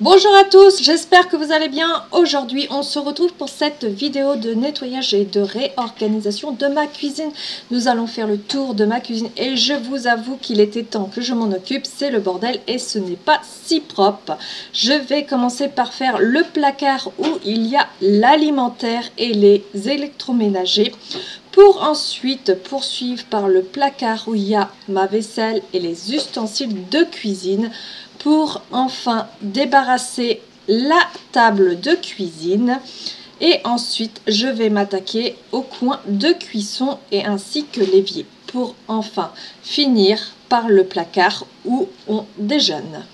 Bonjour à tous, j'espère que vous allez bien. Aujourd'hui, on se retrouve pour cette vidéo de nettoyage et de réorganisation de ma cuisine. Nous allons faire le tour de ma cuisine et je vous avoue qu'il était temps que je m'en occupe. C'est le bordel et ce n'est pas si propre. Je vais commencer par faire le placard où il y a l'alimentaire et les électroménagers, pour ensuite poursuivre par le placard où il y a ma vaisselle et les ustensiles de cuisine, pour enfin débarrasser la table de cuisine. Et ensuite, je vais m'attaquer au coin de cuisson et ainsi que l'évier, pour enfin finir par le placard où on déjeune.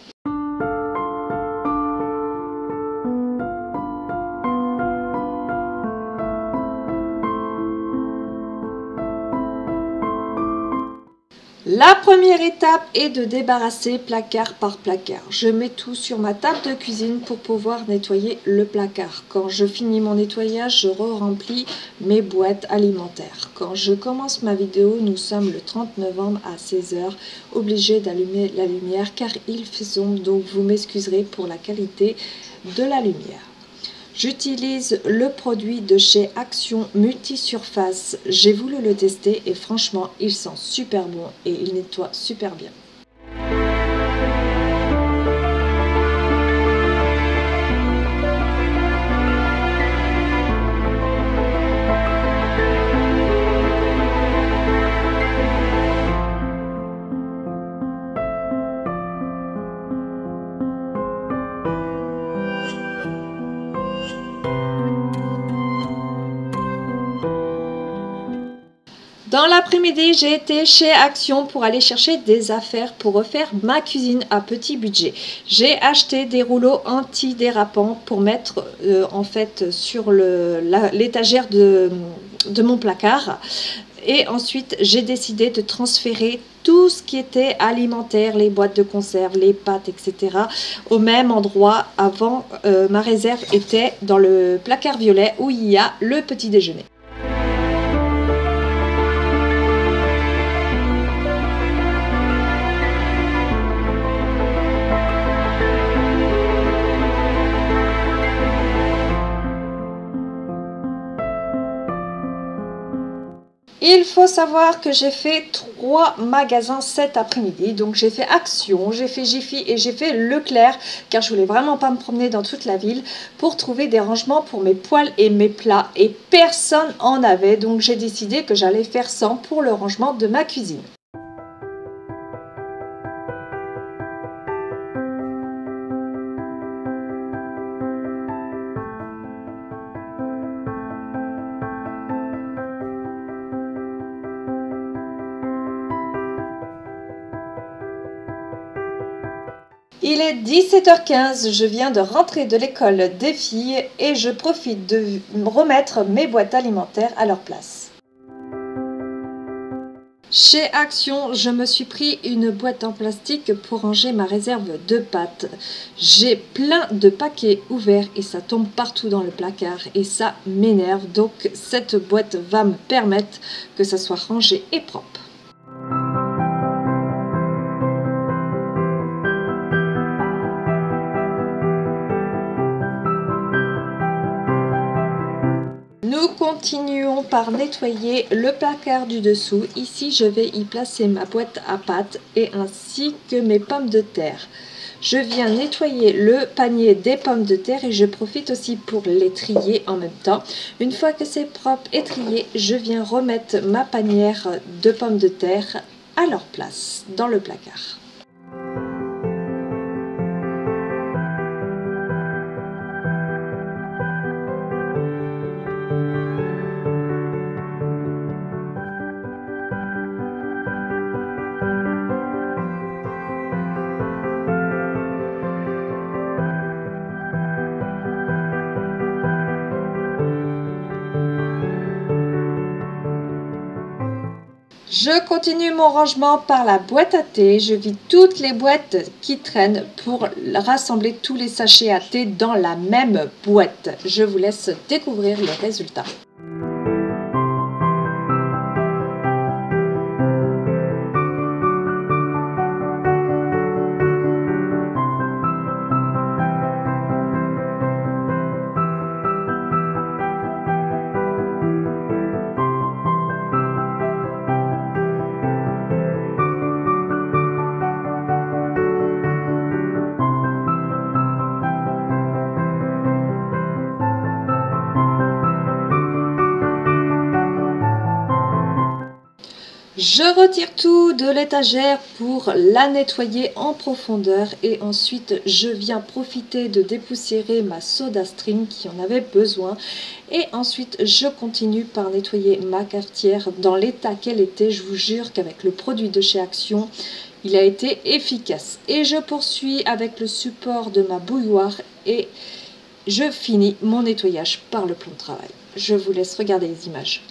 La première étape est de débarrasser placard par placard. Je mets tout sur ma table de cuisine pour pouvoir nettoyer le placard. Quand je finis mon nettoyage, je re-remplis mes boîtes alimentaires. Quand je commence ma vidéo, nous sommes le 30 novembre à 16 h, obligé d'allumer la lumière car il fait sombre, donc vous m'excuserez pour la qualité de la lumière. J'utilise le produit de chez Action Multisurface. J'ai voulu le tester et franchement, il sent super bon et il nettoie super bien. Dans l'après-midi, j'ai été chez Action pour aller chercher des affaires pour refaire ma cuisine à petit budget. J'ai acheté des rouleaux antidérapants pour mettre en fait sur l'étagère de mon placard. Et ensuite, j'ai décidé de transférer tout ce qui était alimentaire, les boîtes de conserve, les pâtes, etc. au même endroit. Avant, ma réserve était dans le placard violet où il y a le petit déjeuner. Il faut savoir que j'ai fait 3 magasins cet après-midi. Donc j'ai fait Action, j'ai fait Jiffy et j'ai fait Leclerc, car je voulais vraiment pas me promener dans toute la ville pour trouver des rangements pour mes poêles et mes plats. Et personne en avait, donc j'ai décidé que j'allais faire 100 pour le rangement de ma cuisine. Il est 17 h 15, je viens de rentrer de l'école des filles et je profite de remettre mes boîtes alimentaires à leur place. Chez Action, je me suis pris une boîte en plastique pour ranger ma réserve de pâtes. J'ai plein de paquets ouverts et ça tombe partout dans le placard et ça m'énerve. Donc cette boîte va me permettre que ça soit rangé et propre. Nous continuons par nettoyer le placard du dessous. Ici, je vais y placer ma boîte à pâtes et ainsi que mes pommes de terre. Je viens nettoyer le panier des pommes de terre et je profite aussi pour les trier en même temps. Une fois que c'est propre et trié, je viens remettre ma panière de pommes de terre à leur place dans le placard. Je continue mon rangement par la boîte à thé. Je vide toutes les boîtes qui traînent pour rassembler tous les sachets à thé dans la même boîte. Je vous laisse découvrir le résultat. Je retire tout de l'étagère pour la nettoyer en profondeur et ensuite je viens profiter de dépoussiérer ma SodaStream qui en avait besoin. Et ensuite je continue par nettoyer ma cafetière dans l'état qu'elle était. Je vous jure qu'avec le produit de chez Action, il a été efficace. Et je poursuis avec le support de ma bouilloire et je finis mon nettoyage par le plan de travail. Je vous laisse regarder les images.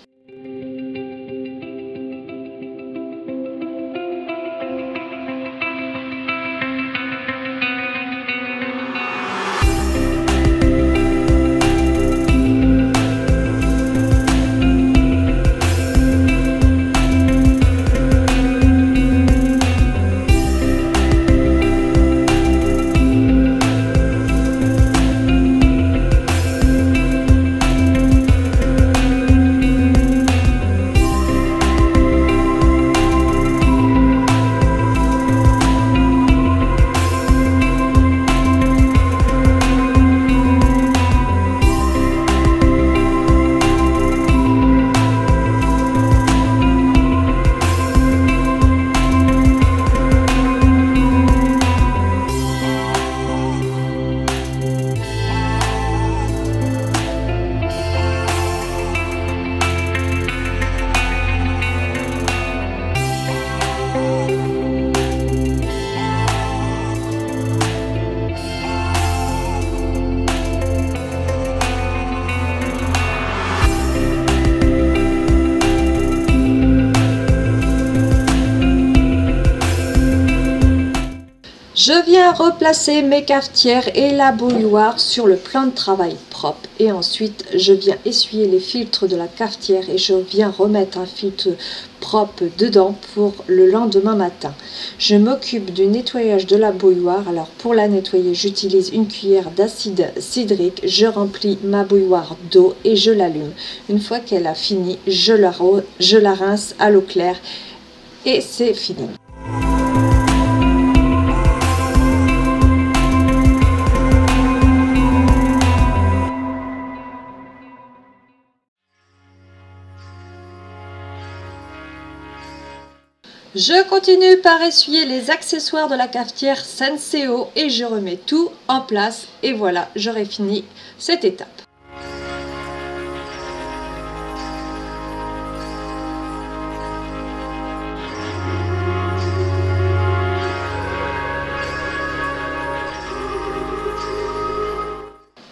Je viens replacer mes cafetières et la bouilloire sur le plan de travail propre et ensuite je viens essuyer les filtres de la cafetière et je viens remettre un filtre propre dedans pour le lendemain matin. Je m'occupe du nettoyage de la bouilloire. Alors pour la nettoyer, j'utilise une cuillère d'acide cidrique, je remplis ma bouilloire d'eau et je l'allume. Une fois qu'elle a fini, je la rince à l'eau claire et c'est fini. Je continue par essuyer les accessoires de la cafetière Senseo et je remets tout en place et voilà, j'aurai fini cette étape.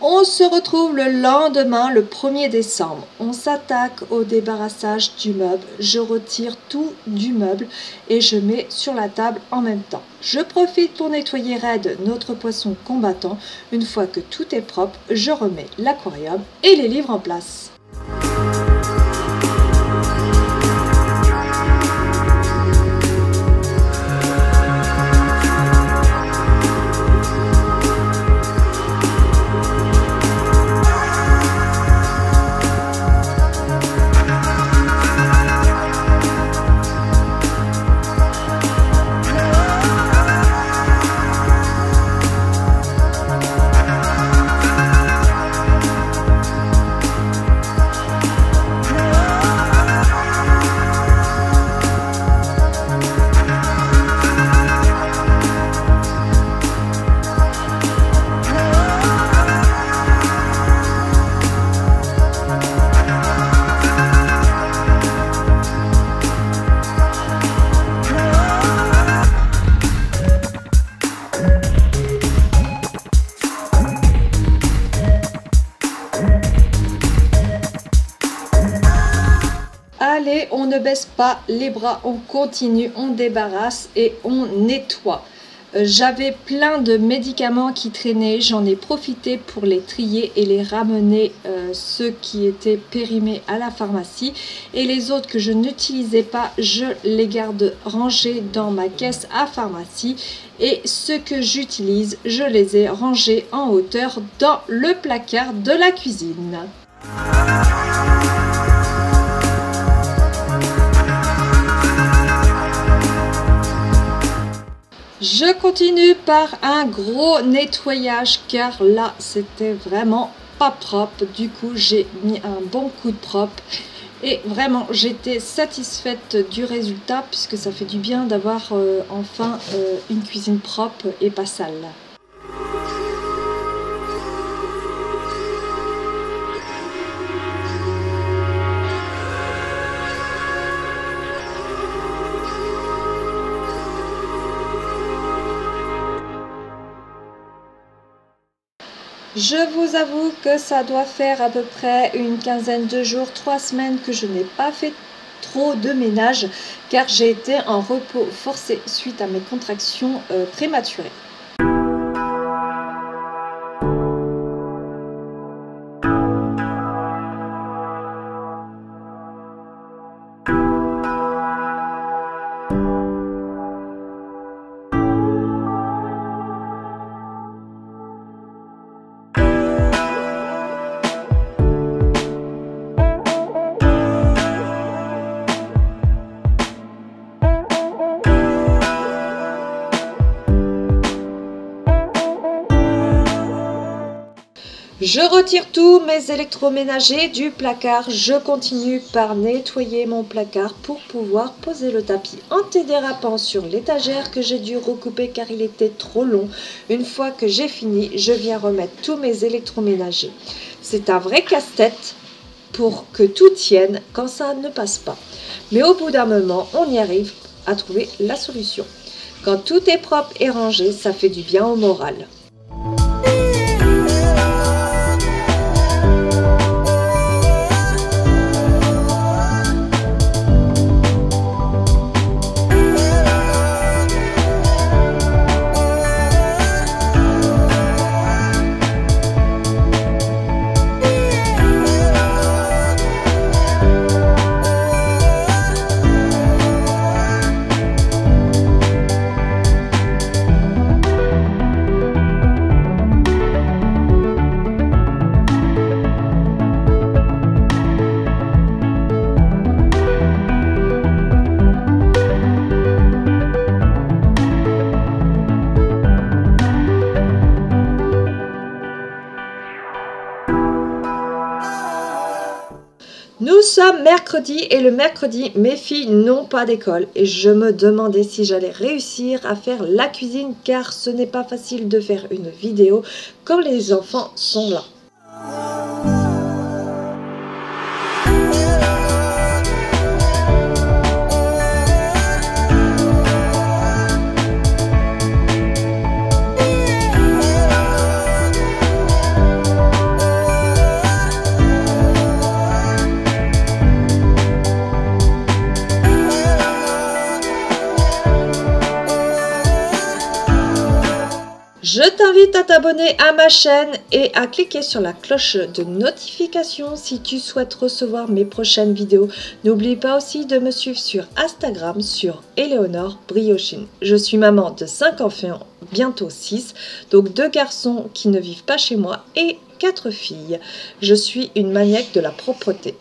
On se retrouve le lendemain, le 1er décembre. On s'attaque au débarrassage du meuble. Je retire tout du meuble et je mets sur la table en même temps. Je profite pour nettoyer raide notre poisson combattant. Une fois que tout est propre, je remets l'aquarium et les livres en place. Allez, on ne baisse pas les bras, on continue, on débarrasse et on nettoie. J'avais plein de médicaments qui traînaient, j'en ai profité pour les trier et les ramener, ceux qui étaient périmés à la pharmacie. Et les autres que je n'utilisais pas, je les garde rangés dans ma caisse à pharmacie. Et ceux que j'utilise, je les ai rangés en hauteur dans le placard de la cuisine. Je continue par un gros nettoyage car là c'était vraiment pas propre. Du coup j'ai mis un bon coup de propre Et vraiment, j'étais satisfaite du résultat puisque ça fait du bien d'avoir enfin une cuisine propre et pas sale. Je vous avoue que ça doit faire à peu près une quinzaine de jours, 3 semaines que je n'ai pas fait trop de ménage car j'ai été en repos forcé suite à mes contractions prématurées. Je retire tous mes électroménagers du placard. Je continue par nettoyer mon placard pour pouvoir poser le tapis antidérapant sur l'étagère que j'ai dû recouper car il était trop long. Une fois que j'ai fini, je viens remettre tous mes électroménagers. C'est un vrai casse-tête pour que tout tienne quand ça ne passe pas. Mais au bout d'un moment, on y arrive à trouver la solution. Quand tout est propre et rangé, ça fait du bien au moral. Nous sommes mercredi et le mercredi, mes filles n'ont pas d'école et je me demandais si j'allais réussir à faire la cuisine car ce n'est pas facile de faire une vidéo quand les enfants sont là. Je t'invite à t'abonner à ma chaîne et à cliquer sur la cloche de notification si tu souhaites recevoir mes prochaines vidéos. N'oublie pas aussi de me suivre sur Instagram sur Éléonore Briochine. Je suis maman de 5 enfants, bientôt 6, donc 2 garçons qui ne vivent pas chez moi et 4 filles. Je suis une maniaque de la propreté.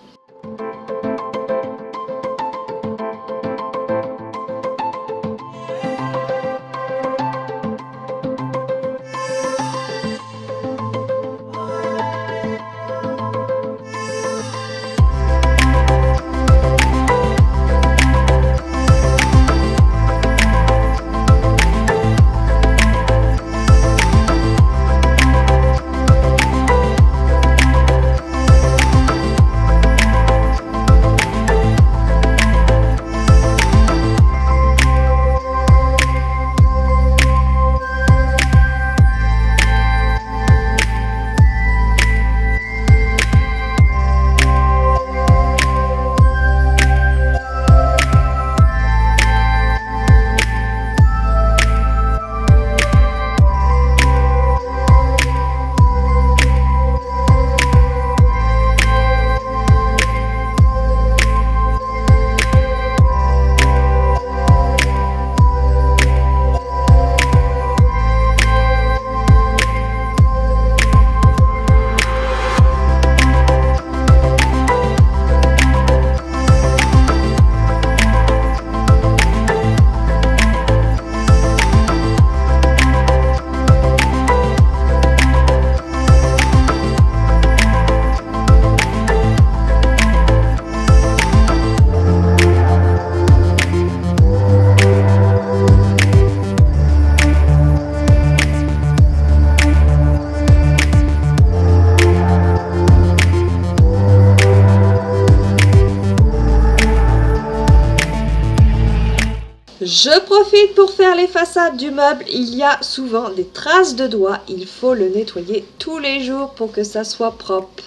Je profite pour faire les façades du meuble. Il y a souvent des traces de doigts. Il faut le nettoyer tous les jours pour que ça soit propre.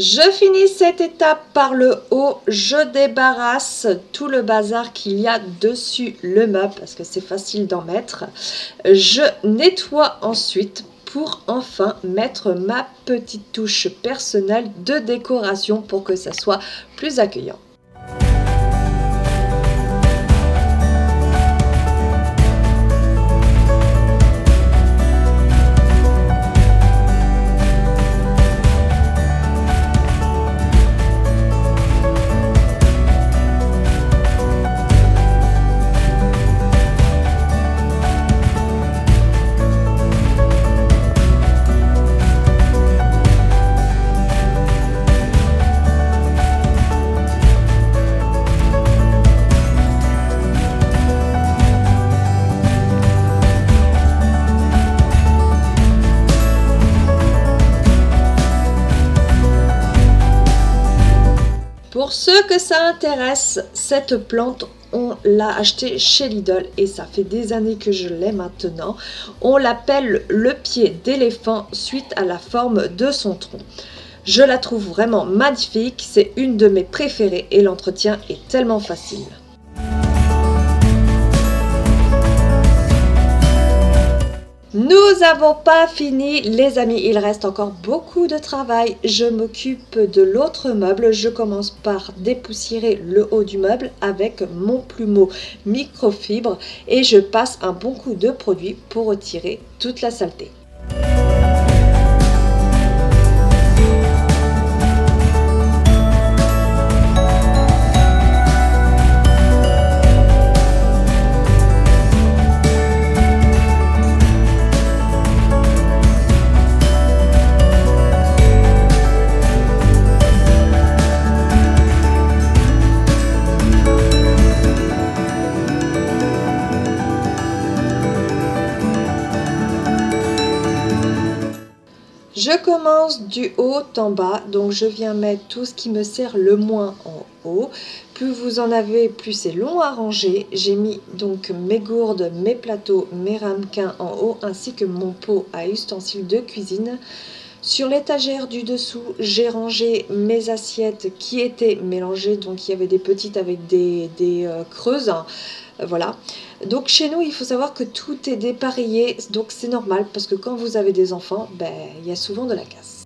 Je finis cette étape par le haut, je débarrasse tout le bazar qu'il y a dessus le meuble parce que c'est facile d'en mettre. Je nettoie ensuite pour enfin mettre ma petite touche personnelle de décoration pour que ça soit plus accueillant. Pour ceux que ça intéresse, cette plante, on l'a achetée chez Lidl et ça fait des années que je l'ai maintenant. On l'appelle le pied d'éléphant suite à la forme de son tronc. Je la trouve vraiment magnifique, c'est une de mes préférées et l'entretien est tellement facile. Nous n'avons pas fini les amis, il reste encore beaucoup de travail. Je m'occupe de l'autre meuble, je commence par dépoussiérer le haut du meuble avec mon plumeau microfibre et je passe un bon coup de produit pour retirer toute la saleté. Je commence du haut en bas, donc je viens mettre tout ce qui me sert le moins en haut. Plus vous en avez, plus c'est long à ranger. J'ai mis donc mes gourdes, mes plateaux, mes ramequins en haut, ainsi que mon pot à ustensiles de cuisine. Sur l'étagère du dessous, j'ai rangé mes assiettes qui étaient mélangées, donc il y avait des petites avec des creuses. Voilà, donc chez nous il faut savoir que tout est dépareillé, donc c'est normal parce que quand vous avez des enfants, ben, il y a souvent de la casse.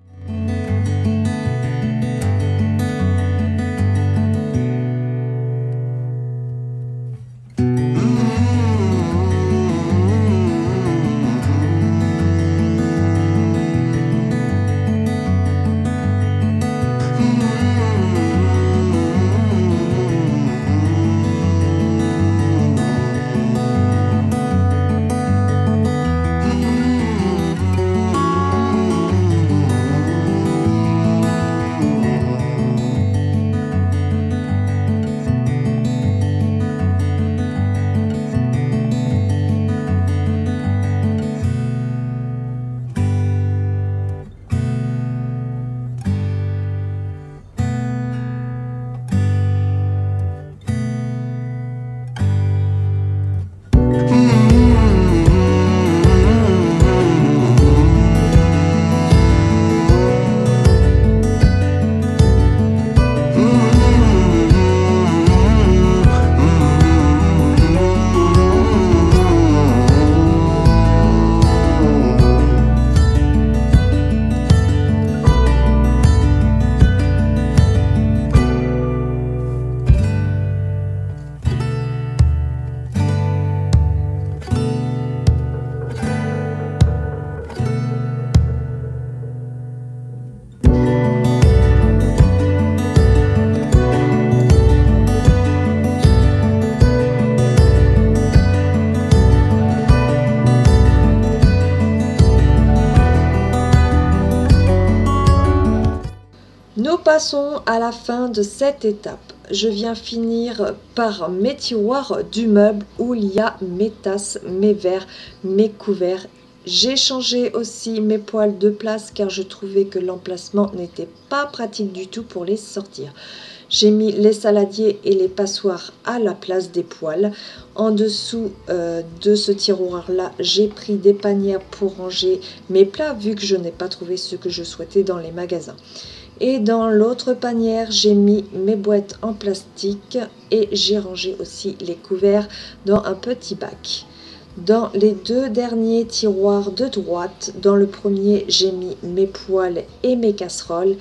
Nous passons à la fin de cette étape. Je viens finir par mes tiroirs du meuble où il y a mes tasses, mes verres, mes couverts. J'ai changé aussi mes poêles de place car je trouvais que l'emplacement n'était pas pratique du tout pour les sortir. J'ai mis les saladiers et les passoires à la place des poêles. En dessous de ce tiroir-là, j'ai pris des panières pour ranger mes plats vu que je n'ai pas trouvé ce que je souhaitais dans les magasins. Et dans l'autre panière, j'ai mis mes boîtes en plastique et j'ai rangé aussi les couverts dans un petit bac. Dans les deux derniers tiroirs de droite, dans le premier, j'ai mis mes poêles et mes casseroles.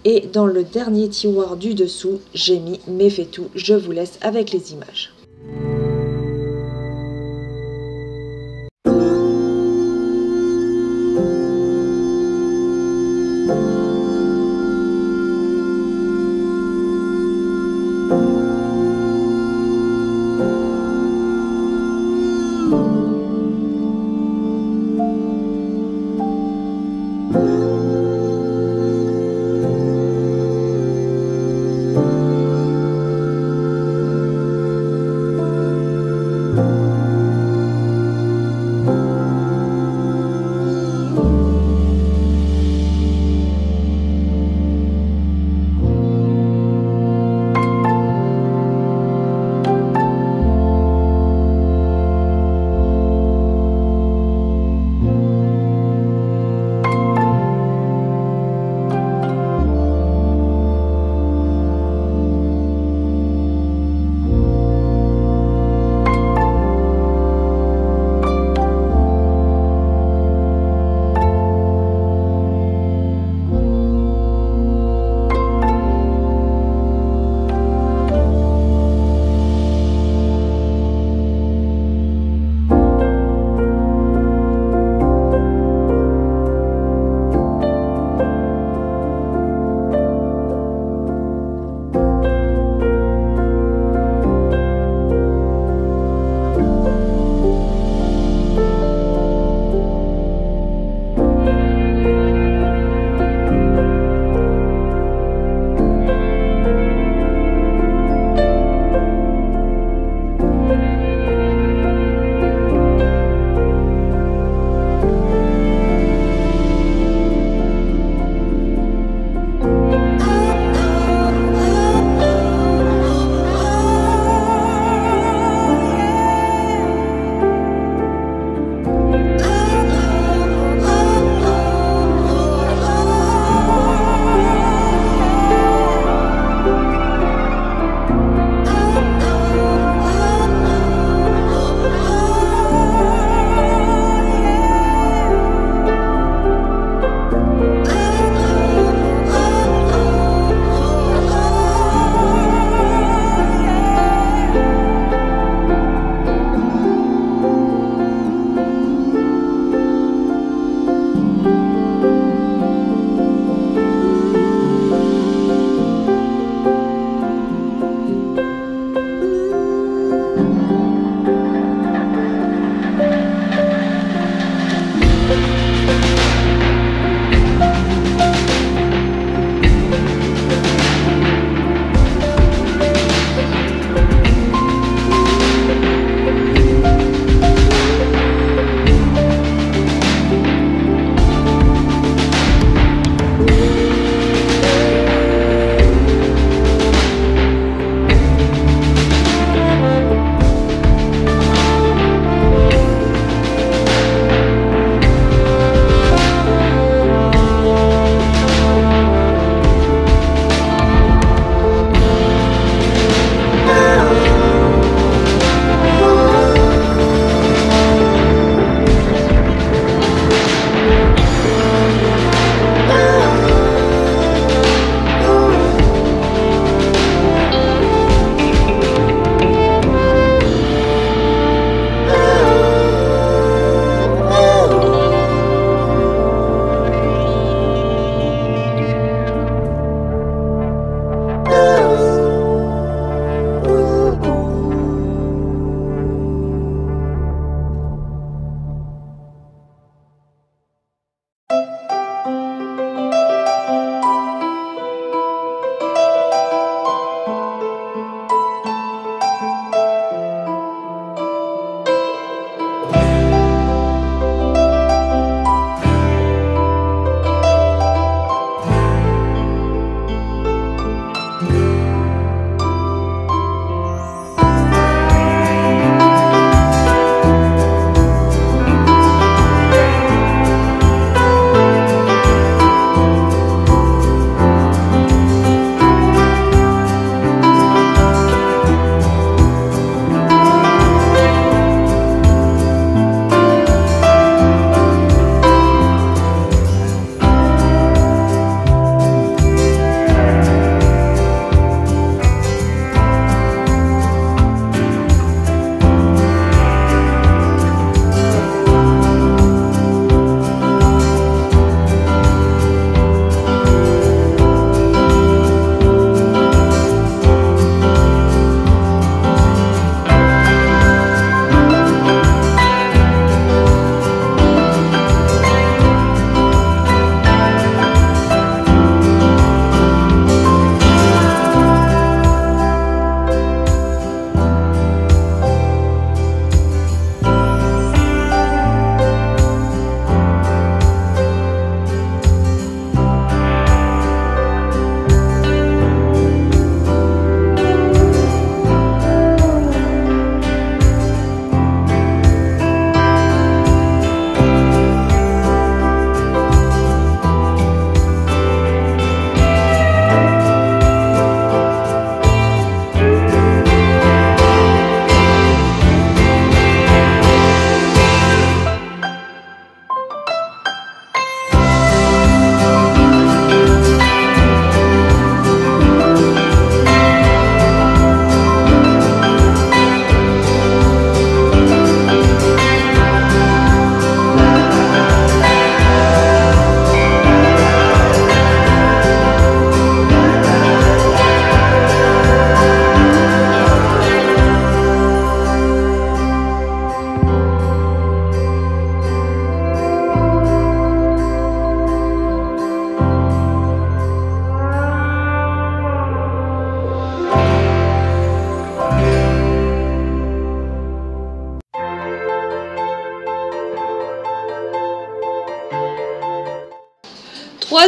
Et dans le dernier tiroir du dessous, j'ai mis mes fétous. Je vous laisse avec les images.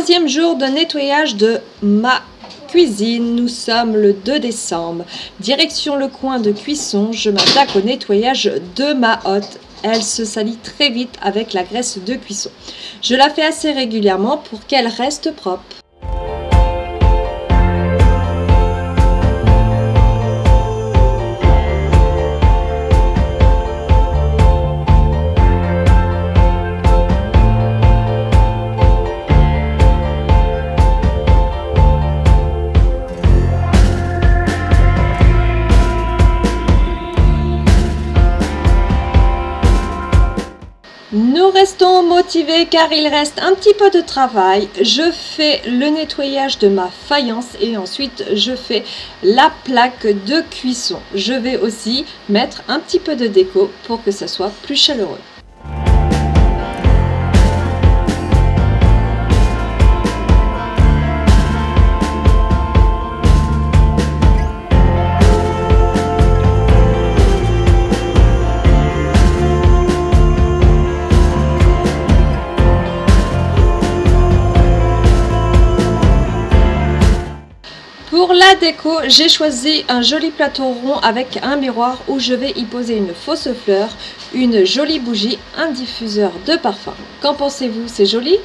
Troisième jour de nettoyage de ma cuisine. Nous sommes le 2 décembre. Direction le coin de cuisson, je m'attaque au nettoyage de ma hotte. Elle se salit très vite avec la graisse de cuisson. Je la fais assez régulièrement pour qu'elle reste propre. Nous restons motivés car il reste un petit peu de travail. Je fais le nettoyage de ma faïence et ensuite je fais la plaque de cuisson. Je vais aussi mettre un petit peu de déco pour que ça soit plus chaleureux. Pour la déco, j'ai choisi un joli plateau rond avec un miroir où je vais y poser une fausse fleur, une jolie bougie, un diffuseur de parfum. Qu'en pensez-vous, c'est joli ?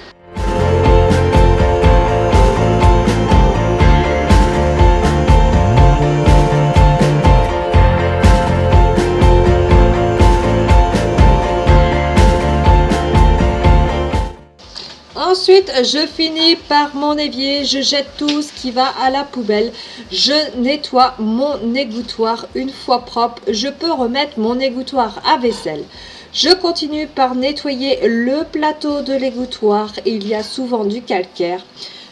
Ensuite, je finis par mon évier, je jette tout ce qui va à la poubelle. Je nettoie mon égouttoir une fois propre. Je peux remettre mon égouttoir à vaisselle. Je continue par nettoyer le plateau de l'égouttoir. Il y a souvent du calcaire.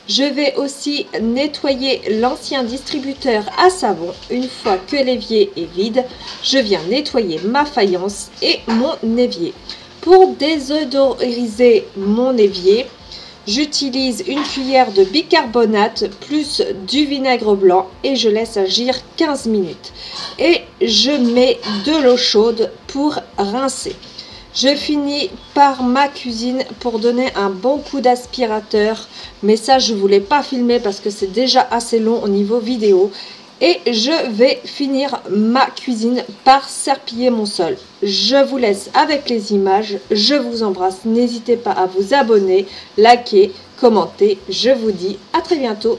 Je vais aussi nettoyer l'ancien distributeur à savon. Une fois que l'évier est vide, je viens nettoyer ma faïence et mon évier. Pour désodoriser mon évier, j'utilise une cuillère de bicarbonate plus du vinaigre blanc et je laisse agir 15 minutes. Et je mets de l'eau chaude pour rincer. Je finis par ma cuisine pour donner un bon coup d'aspirateur. Mais ça, je ne voulais pas filmer parce que c'est déjà assez long au niveau vidéo. Et je vais finir ma cuisine par serpiller mon sol. Je vous laisse avec les images. Je vous embrasse. N'hésitez pas à vous abonner, liker, commenter. Je vous dis à très bientôt.